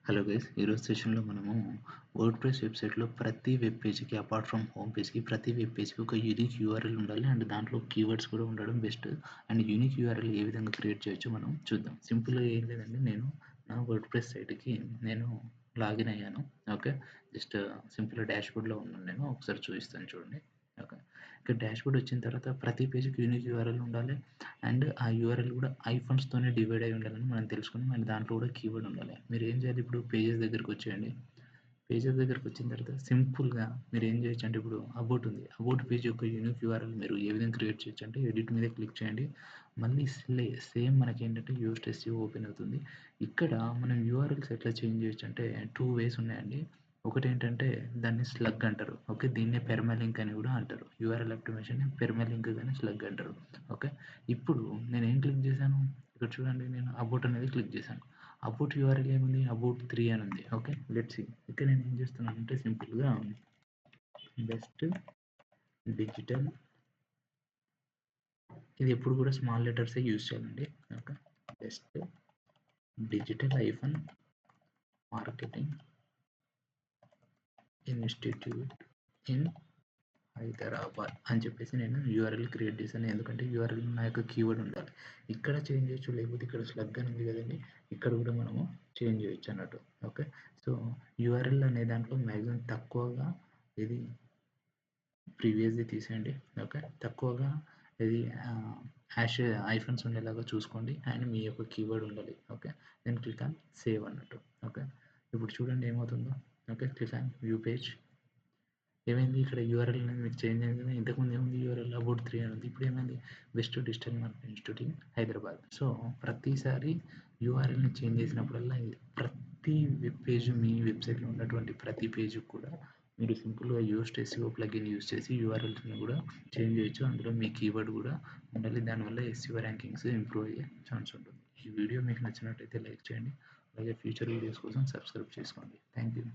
Hello guys, ఈరోజు సెషన్లో మనము వర్డ్‌ప్రెస్ వెబ్‌సైట్‌లో ప్రతి వెబ్ పేజ్‌కి అపార్ట్ ఫ్రమ్ హోమ్ పేజ్‌కి ప్రతి వెబ్ పేజ్‌కి ఒక యూనిక్ యూఆర్ఎల్ ఉండాలి. అండ్ దాంట్లో కీవర్డ్స్ కూడా ఉండడం బెస్ట్. అండ్ యూనిక్ యూఆర్ఎల్ ఏ విధంగా క్రియేట్ చేయొచ్చో మనం చూద్దాం. సింపుల్‌గా ఏం లేదండి, నేను నా వర్డ్‌ప్రెస్ సైట్‌కి నేను లాగిన్ అయ్యాను. ఓకే. జస్ట్ సింపుల్‌గా డాష్‌బోర్డ్‌లో ఉన్నాను నేను. ఒకసారి చూపిస్తాను చూడండి. ఓకే. ఇక్కడ డాష్‌బోర్డ్ వచ్చిన తర్వాత ప్రతి పేజ్‌కి యూనిక్ యూఆర్ఎల్ ఉండాలి. అండ్ ఆ యూఆర్ఎల్ కూడా ఐఫోన్స్తోనే డివైడ్ అయి ఉండాలని మనం తెలుసుకున్నాం. అండ్ దాంట్లో కూడా కీవర్డ్ ఉండాలి. మీరు ఏం చేయాలి, ఇప్పుడు పేజెస్ దగ్గరికి వచ్చేయండి. పేజెస్ దగ్గరికి వచ్చిన తర్వాత సింపుల్గా మీరు ఏం చేయొచ్చు అంటే, ఇప్పుడు అబౌట్ ఉంది. అబౌట్ పేజ్ యొక్క యూనిక్ యూఆర్ఎల్ మీరు ఏ విధంగా క్రియేట్ చేయొచ్చు అంటే, ఎడిట్ మీద క్లిక్ చేయండి. మళ్ళీ సేమ్ మనకేంటంటే యూస్ట్ ఎస్ఈఓ ఓపెన్ అవుతుంది. ఇక్కడ మనం యూఆర్ఎల్స్ ఎట్లా చేంజ్ చేయొచ్చు అంటే, 2 వేస్ ఉన్నాయండి. ఒకటేంటంటే దాన్ని స్లగ్ అంటారు. ఓకే. దీన్నే పెర్మాలింక్ అని కూడా అంటారు. యూఆర్ఎల్ ఆప్టిమేషన్ పెర్మాలింక్ గాని స్లగ్ అంటారు. ఓకే. ఇప్పుడు నేనేం క్లిక్ చేశాను, ఇక్కడ చూడండి, నేను అబౌట్ అనేది క్లిక్ చేశాను. అబౌట్ యూఆర్ఎల్ ఏముంది, అబౌట్ 3 అని ఉంది. ఓకే. Let's see. ఇక్కడ నేను ఏం చేస్తున్నానంటే సింపుల్గా బెస్ట్ డిజిటల్, ఇది ఎప్పుడు కూడా స్మాల్ లెటర్సే యూజ్ చేయాలండి. Okay. Best digital hyphen marketing institute in Hyderabad అని చెప్పేసి నేను యూఆర్ఎల్ క్రియేట్ చేశాను. ఎందుకంటే యూఆర్ఎల్ నా యొక్క కీవర్డ్ ఉండాలి. ఇక్కడ చేంజ్ చేయొచ్చు, లేకపోతే ఇక్కడ స్లగ్ అని ఉంది కదండి, ఇక్కడ కూడా మనము చేంజ్ చేయొచ్చు అన్నట్టు. ఓకే. సో యూఆర్ఎల్ అనే దాంట్లో మ్యాక్సిమం తక్కువగా ఇది ప్రీవియస్‌ది తీసేయండి. ఓకే. తక్కువగా ఇది హ్యాష్ ఐఫన్స్ ఉండేలాగా చూసుకోండి. అండ్ మీ యొక్క కీవర్డ్ ఉండాలి. Okay. Then click on save అన్నట్టు. ఓకే. ఇప్పుడు చూడండి ఏమవుతుందో. Okay. Click on view page. ఏమైంది, ఇక్కడ యూఆర్ఎల్ అనేది మీకు చేంజ్ అయింది కదా. ఇంతకుముందు ఏముంది, యూఆర్ఎల్ అబౌట్ 3 అని ఉంది. ఇప్పుడు ఏమైంది, best digital marketing institute in Hyderabad. So ప్రతిసారి యూఆర్ఎల్ని చేంజ్ చేసినప్పుడల్లా ప్రతి వెబ్ పేజ్, మీ వెబ్సైట్లో ఉన్నటువంటి ప్రతి పేజ్ కూడా మీరు సింపుల్గా యూస్ట్ ఎస్ఈఓ ప్లగిన్ యూజ్ చేసి యూఆర్ఎల్స్ని కూడా చేంజ్ చేయొచ్చు. అందులో మీ కీవర్డ్ కూడా ఉండాలి. దానివల్ల ఎస్ఈఓ ర్యాంకింగ్స్ ఇంప్రూవ్ అయ్యే ఛాన్స్ ఉంటుంది. ఈ వీడియో మీకు నచ్చినట్టయితే లైక్ చేయండి. అలాగే ఫ్యూచర్ వీడియోస్ కోసం సబ్స్క్రైబ్ చేసుకోండి. Thank you.